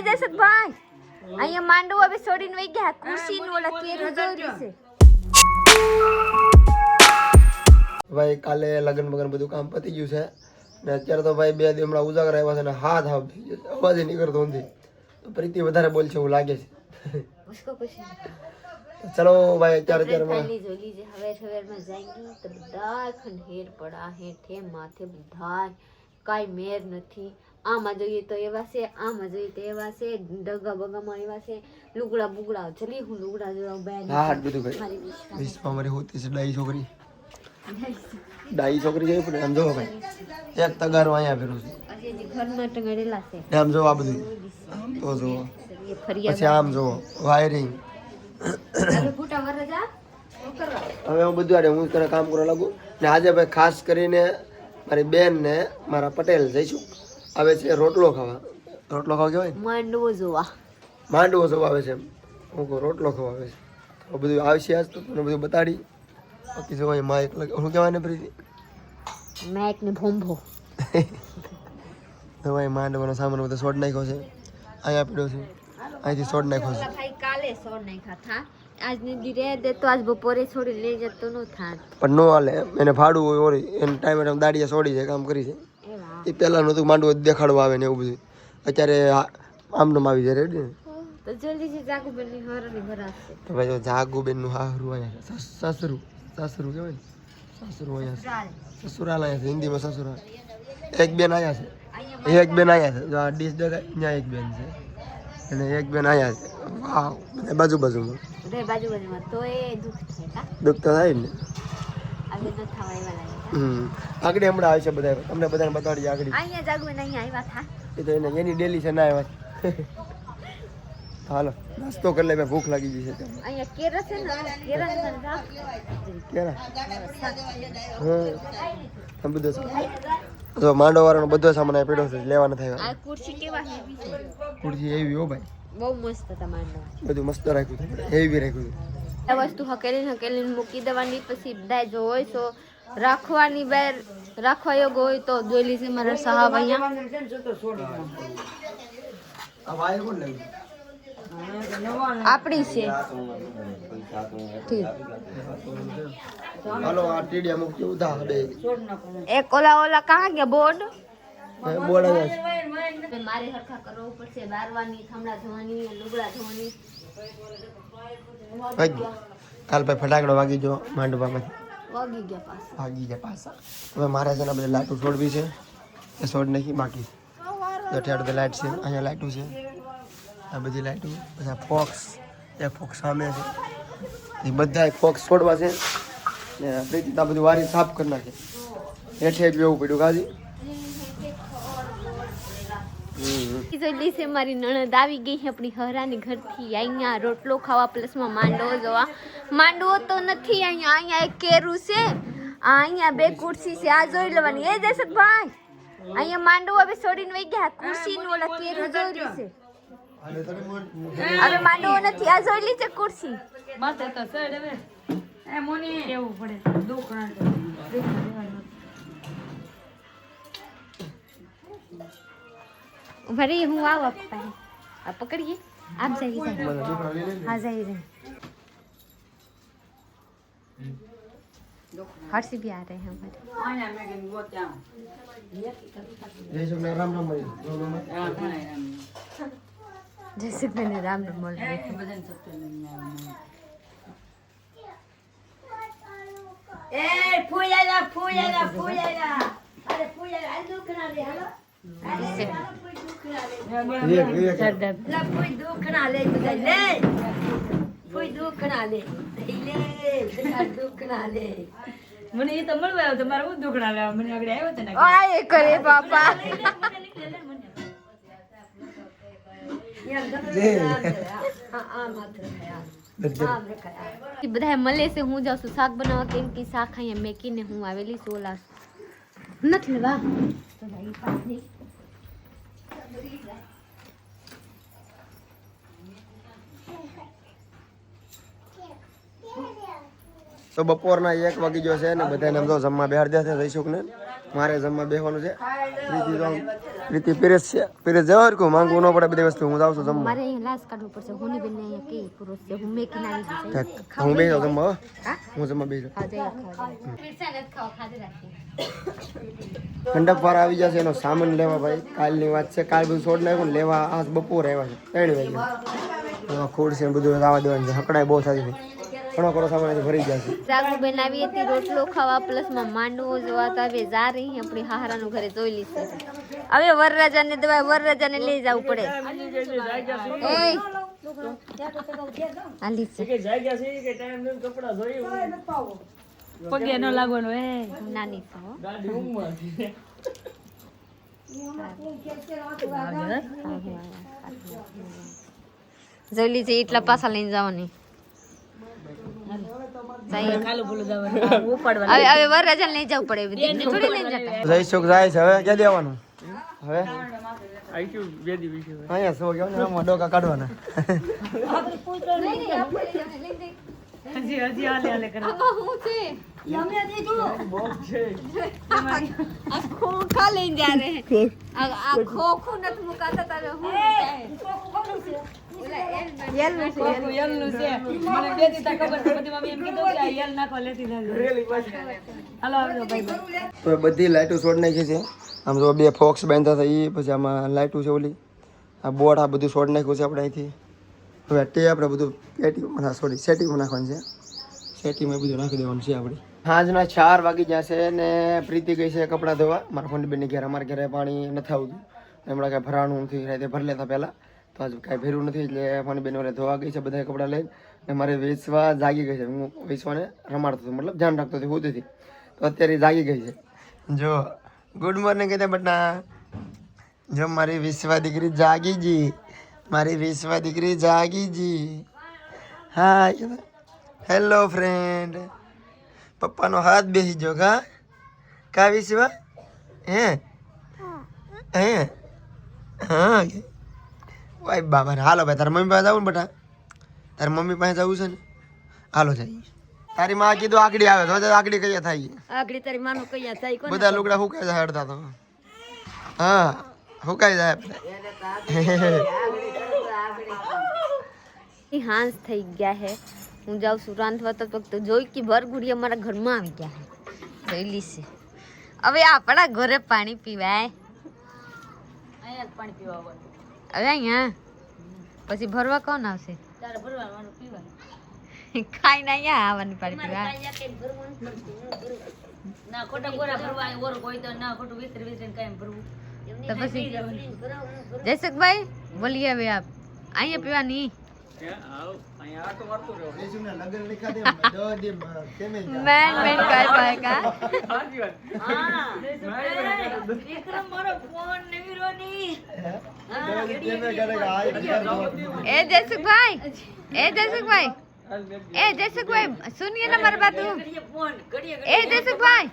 જસત ભાઈ અહીંયા માંડવો હવે છોડીને વઈ ગયા ખુરશી નું ઓલા કેરું જોયું છે ભાઈ કાલે લગન બગન બધું કામ પતી ગયું છે ને અત્યારે તો ભાઈ 2 દી હમણાં ઉજાગર આવ્યા છે ને હાથ હાવ થઈ ગયો છે અવાજ નીકળતો નથી તો પ્રીતિ વધારે બોલ છે એવું લાગે છે उसको कुछ ચલો ભાઈ અત્યારે लीजिए हवेर में जाएंगे तो बधाय खंडेर पड़ा है ठे माथे बधाय काई मेर નથી આમાં જોઈએ તો એવા છે આમાં જોઈએ તો એવા છે ડગા બગામાં એવા છે લુગડા બુગડા જલી હું લુગડા જોવા બેન હા બધું ભાઈ વિશ્વા મારી હોતી છે ડાઈ છોકરી જેવી પણ આમ જોવો ભાઈ એક તગારો અહીંયા ફેરું છે અજે ઘરમાં ટંગડેલા છે આમ જોવો આ બધું તો જોવો પછી આમ જોવો વાયરિંગ ફૂટા વરજા હવે હું બધું આડે હું તને કામ કરવા લાગુ ને આજે ભાઈ ખાસ કરીને મારી બેન ને મારા પટેલ જઈશું આવે છે રોટલો ખાવા કહેવાય માંડવો જોવા આવે છે હું કહું રોટલો ખાવા આવે છે તો બધું આવશે આજ તો તને બધું બતાડી બાકી જોવાય માઇક શું કહેવાય ને પ્રીતિ મેક ને ભોંભો તો ભાઈ માંડવાનો સામાન બધો સોડ નાખ્યો છે અહીંયા પીડ્યો છે અહીંથી સોડ નાખ્યો છે ભાઈ કાલે સોડ નાખ્યા થા આજ ને દી રે દે તો આજ બપોરે છોડી લઈ જતો નો થાત પણ નો હાલે એને ભાડું હોય ઓરી એને ટાઈમે દાડિયા છોડી છે કામ કરી છે એ પહેલાનું હતું માંડવું દેખાડવા આવે ને એવું બધું અત્યારે આમનું આવી જાય રેડી ને તો જલ્દી થી જાગુબેન ની હરની ભરાસ છે તો ભાઈ જો જાગુબેન નું હાહરું અહીંયા સાસરું કહેવાય ને સાસરું અહીંયા સસુરાલ અહીંયા છે હિન્દીમાં સસુરાલ એક બેન અહીંયા છે એક બેન અહીંયા છે જો આ ડીશ દેખાય ત્યાં એક બેન છે અને એક બેન અહીંયા છે વાવ બાજુમાં તો એ દુઃખ તો થાય ને આગળ ન થવા એવા લાગે આગળ હમણાં આવે છે બધા તમને બધાને બતાડીએ આગળ અહીંયા જાગુબેન અહીંયા આવ્યા થા એ તો એની ડેલી છે ના આવ્યા હાલો નાસ્તો કરી લે ભૂખ લાગી ગઈ છે અહીંયા કેરા છે ને કેરા હા બધો તો માંડો વાળાનો બધો સામાન આ પડ્યો છે લેવાનો થાય આ ખુરશી કેવા હેવી છે ખુરશી એવી હો ભાઈ બહુ મસ્ત તમારું બધું મસ્ત રાખ્યું છે હેવી રાખ્યું છે આ વસ્તુ હકેલીને મૂકી દેવાની પછી બધા જો હોય તો રાખવાની બહાર રાખવા યોગ હોય તો જોઈ છે મારા સાહેબ અહીંયા આ વાયર કોણ લાવ્યું આપણી છે હાલો આ ટીડિયા મુક કેવું થા બે એક ઓલા કહાં ગયા બોર્ડ બોર્ડ આવે મારે હરખા કરવું પડશે બારવાની થમડા ધોવાની લુગડા ધોવાની કાલ ભાઈ ફટાકડો વાગી ગયો માંડવામાં વાગી ગયા પાછા હવે મારે છે ને બધી લાઈટો છોડવી છે એ છોડ નાખી બાકી દઠિયાડ લાઈટ છે અહીંયા લાઈટો છે આ બધી લાઈટો બધા ફોક્સ એક ફોક્સ સામે છે એ બધા ફોક્સ છોડવા છે ને પ્રીતિ આ બધું વારી સાફ કરી નાખે હેઠે જ બેવું પડ્યું ગાજી જલ્દી છે મારી નણદ આવી ગઈ છે આપણી હરાની ઘરથી અહીંયા રોટલો ખાવા પ્લસમાં માંડવો જોવા માંડવો તો નથી અહીંયા એક કેરું છે અહીંયા 2 ખુરશી છે આ જોઈ લેવાની એ જસત ભાઈ અહીંયા માંડવો હવે છોડીને વઈ ગયા ખુરશી નું ઓલા કેરું જોયું છે હવે માંડવો નથી આ જોઈ લી છે ખુરશી માથે તો સડ હવે એ મોની કેવું પડે દુખણા भरी हूँ आओ आप पकड़िए आप जाइए हाँ जाइए हर से भी आ रहे हैं हमारे जैसे मैंने राम राम बोल रहे મને એ તો મળવા આવ્યો તો મારે હું દુખણા લેવા મને આગળ આવ્યો તો ને आए करे पापा બધા મળે છે હું જાઉં છું શાક બનાવવા કેમ કે શાક અહીંયા મેકીને હું આવેલી સોલા નથી લેવા તો બપોરના 1 વાગી ગયો છે ને બધાને આમ તો જમવા બેહાડી દે છે જઈશું ને મારે જમવા બેસવાનું છે પ્રીતિ તો પ્રીતિ પીરેશ છે. પીરેશ જવાર કો માંગવું ન પડે બધી વસ્તુ. હું જાઉં છું જમવા. મારે અહીંયા લાશ કાઢવું પડશે. હું બેન ને અહીંયા કેવી પુરુષ છે. હું મેકી નાની દીધી છે. હું બે જાઉં જમવા હો. હા હું જમવા બે જાઉં. ખાવા જઈએ ખાવા મિરસા નથી ખાવા ખાધે રાખી. મંડપ વાર આવી જશે એનો સામાન લેવા ભાઈ. કાલની વાત છે. કાલ બધું છોડ નાખ્યું ને લેવા આજ બપોર આવ્યા છે 3 વાગે. ખોડ છે ને બધું લાવવા દેવાનું છે. હકડાય બહુ થતી છે. ઘણો કરો સામાન ભરી જશે. રાગુ બેન આવી હતી રોટલો ખાવા પ્લસમાં માંડવો જોવા તો હવે જા રહી આપણી હાહરાનું ઘરે જોઈ લીશે. હવે વરરાજાને દવા વરરાજાને લઈ જવું પડે. એ આલી છે પગે ન લાગવાનો એ નાની છે હો. જોઈ લીજે એટલા પાછા લઈને જવાની. ખાલું બોલું જવાનું ઉપાડવા હવે વરરાજાને લઈ જવું પડે. દીકરી થોડી લઈને જતા. જયસુખ જાય છે. હવે ક્યાં દેવાનું? હવે આઈક્યુ બે દિવસ અહીંયા સો ગયો ને આમાં ડોકા કાઢવાના. હજી હાલે કરે આમાં હું છે આ ખોખા લઈને જા રહે. આ ખોખું નથી મુકાતા તારે હું યલનું છે. યલનું છે મને બે દીતા ખબર છે બધી મમ્મી એમ કીધું કે આ યલ નાખવા લેતી લાગે હાલો આવજો ભાઈ. તો બધી લાઈટો છોડ નાખી છે. આમ જો 2 ફોક્સ બાંધતા હતા એ પછી આમાં લાઈટો છે ઓલી આ બોર્ડ આ બધું છોડ નાખ્યું છે આપણે અહીંથી. હવે તે આપણે બધું પેટીમાં સોરી સેટિંગમાં નાખવાનું છે. સેટિંગમાં બધું નાખી દેવાનું છે આપણે. સાંજના 4 વાગી જશે ને પ્રીતિ ગઈ છે કપડાં ધોવા. મારા ફોનની ઘેર અમારા ઘરે પાણી નથી આવતું. હમણાં કાંઈ ભરાણું નથી રાતે ભરી લેતા પહેલાં તો આજ કાંઈ ભર્યું નથી એટલે ફોનની બેન ઓલે ધોવા ગઈ છે બધા કપડાં લઈને. ને મારે વેચવા જાગી ગઈ છે. હું વેચવાને રમાડતો હતો મતલબ ધ્યાન રાખતો હતો હોતીથી તો અત્યારે જાગી ગઈ છે. જો ગુડ મોર્નિંગ કહેતા બટા. જો મારી વિશ્વા દીકરી જાગી જી. મારી વિશ્વા દીકરી જાગી જી. Hi hello friend. પપ્પાનો હાથ બેસી જો કા વિશ્વા હે હે હા ભાઈ બાબા હાલો ભાઈ તારા મમ્મી પાસે જવું ને બટા. તારી મમ્મી પાસે જવું છે ને હાલો જઈએ. તારી માં કીધું આગળી આવે તો આગળી કયા થાય આગળી તારી માનું કયા થાય કોને બધા લુગડા હુકાઈ જાય અડધા તો. હા હુકાઈ જાય હાંસ થઈ ગયા હે. હું જાઉં છું રાંધવા તો વખતે જોઈ કે ભરગુડી અમારા ઘરમાં આવી ગયા હે. જોઈ લીશે. હવે આપણા ઘરે પાણી પીવાય. અહીંયા જ પાણી પીવા આવવાનું હવે અહીંયા પછી ભરવા કોણ આવશે? તારે ભરવાનું પીવાનું ખાઈને અહીંયા આવવાની પાણી પીવા. ના ખોટા ગોરા ભરવા ઓર કોઈ તો ના ખોટું વિતર વિતરીને કાયમ ભરવું તો પછી જયસુખભાઈ બોલીએ હવે આપ અહીંયા પીવાની મેન મેન काय पाएगा વિક્રમ મારો ફોન નવીરો ની ए जयसुख भाई सुनिए ना मेरी बात. ફોન ઘડીએ ए जयसुख भाई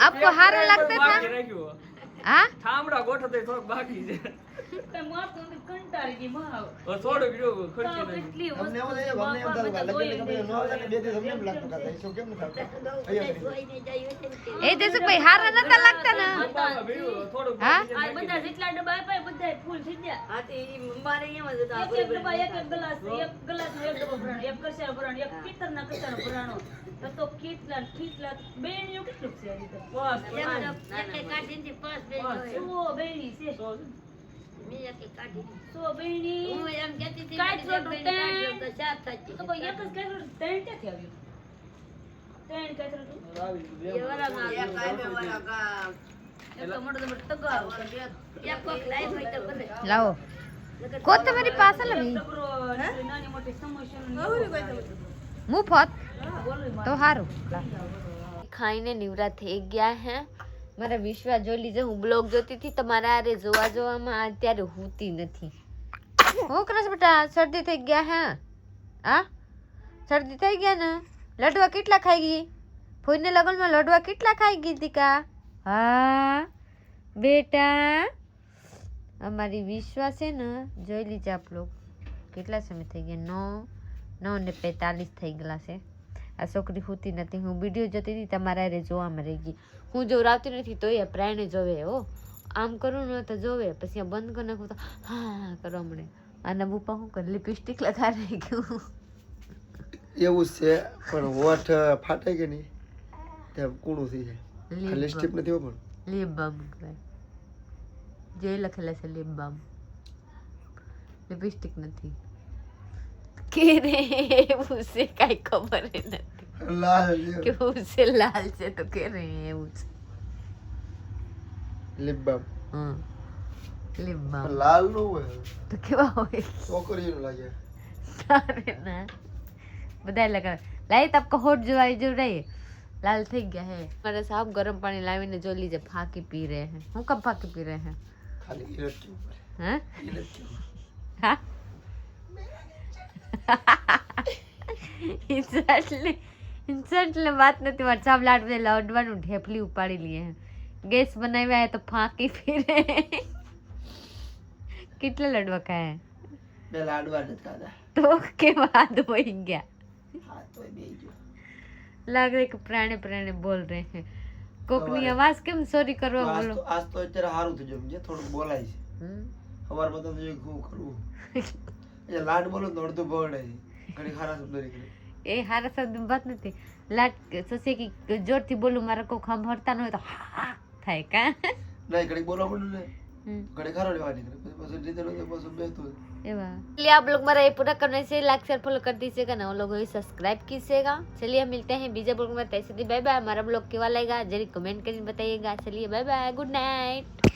आपको हारा लगता था हाँ ઠામડા ગોઠવતે થોડોક બાકી છે કઈ માર તો કંટાળી ગઈ માં થોડુંક રહ્યું ખર્ચી નાખ્યું. કેટલી અમને એવું થાય, અમને એમ થાય કે લગ્ન તમે ન હોય ને બે દિવસ અમને એમ લાગતું કે શું કેમ ન થતું? ए जयसुख भाई हारा नता लगता ना પપ્પામાં ભીડું થોડુંક हाँ આ બધા જેટલા ડબ્બા આપ્યા બધા ફૂલ થઈ ગયા હા તે મારે એમ જ હતા એક ડબ્બા એક ગ્લાસ નો એક ડબ્બો ભરાણો એક કસારો ભરાણો એક પિત્તરના કસારો ભરાણો તો કેટલા બેણીઓ કેટલું છે હજી તો બસ સો બેણી છે સો બેણી કાંઈ છોટું ત્રણ. તો કોઈ એક જ કાંઈ છોટું ત્રણ ક્યાંથી આવ્યું? ત્રણ કાંઈ છોટું? એક તો મોટો તો મોટો તગારો. लाओ कोथमरी पासल अभी તગરો, નાની મોટી સમસ્યાનું मुफत तो हारू ખાઈને નિવરા થઈ ગયા હે. મારા વિશ્વા જોઈ લીજે. હું બ્લોગ જોતી હતી તમારા આરે જોવામાં અત્યારે હોતી નથી. હું કરસ બેટા શરદી થઈ ગયા હે? હા શરદી થઈ ગયા ને? લડવા કેટલા ખાઈ ગઈ? ફોઈને લગનમાં લડવા કેટલા ખાઈ ગઈ દીકા? હા બેટા અમારી વિશ્વા છે ને જોઈ લીજે આપ લોગ કેટલા સમય થઈ ગયા 9:45 થઈ ગયેલા છે. આ છોકરી હોતી નથી. હું વિડીયો જોતી હતી તમારા હારે જોવામાં રહી ગઈ. હું જોવરાવતી નથી તો એ પ્રાણે જોવે હો. આમ કરું ને તો જોવે, પછી આ બંધ કરી નાખું તો હા કરવા મળે. આના બુપા શું કરે, લિપસ્ટિક લગાડી ગયું. એવું જ છે, પણ હોઠ ફાટે કે નહીં તેમ કૂણું થઈ જાય. લિપસ્ટિક નથી હો પણ લિપ બામ કહેવાય. જે લખેલા છે લિપ બામ, લિપસ્ટિક નથી. કે રે એવું છે, કાંઈ ખબર નથી લાલ કેવું છે. લાલ છે તો કે રે એવું છે. લિપ બામ હા લિપ બામ લાલ નો હોય તો કેવા હોય? છોકરીનું લાગે. અરે ના, બધા લગાવે. લાઈ તબ કો હોઠ જો आई जो रही लाल થઈ ગયા હે. મારે સાहब ગરમ પાણી લાવીને જો લીજે ફાકી પી રહે હે. હું કब ફાકી પી રહે હે? ખાલી ઇલટ કે ઉપર हैं ઇલટ કે ઉપર. हाँ ઇન્સર્ટલે વાત નથી. વરસાદ લાડવે લાડવાનું ઢેફલી ઉપાડી લીએ હે. ગેસ બનાવ્યા હે તો ફાંકી પી રહે હે. કેટલા લડવા ખાયા? બે લાડવા નથી ખાધા. તો કે बाद હોઈ ગયા. હા તોય બે જો લાગ રહે કે પ્રાણે પ્રાણે બોલ રહે હે. કોકની આવાજ કેમ સોરી કરવા બોલો? આજ તો અત્યારે સારું થઈ ગયું જે થોડું બોલાય છે. હમ? સવારમાં તો શું કરવું એ લાડ બોલો તો અડધું બગડે છે. ઘણી ખારા શબ્દ નીકળે. એ હારા શબ્દ વાત નથી. લાટ સસે કે જોરથી બોલું મારા કોઈ સાંભળતા ન હોય તો હા થાય કા? નહીં ઘડી બોલવા પડ્યું ને હમ. ઘડી ખારો લેવા નીકળે પછી રીતે પછી બેસતું एवा चलिए आप लोग मेरा ये पूरा करने से लाइक शेयर फॉलो कर दीजिएगा ना, वो लोग सब्सक्राइब कीजिएगा. चलिए मिलते हैं बीजे ब्लॉग में. तैसे बाय बाय. हमारा ब्लॉग केवा लगेगा जरूर कमेंट करके बताइएगा. चलिए बाय बाय, गुड नाइट.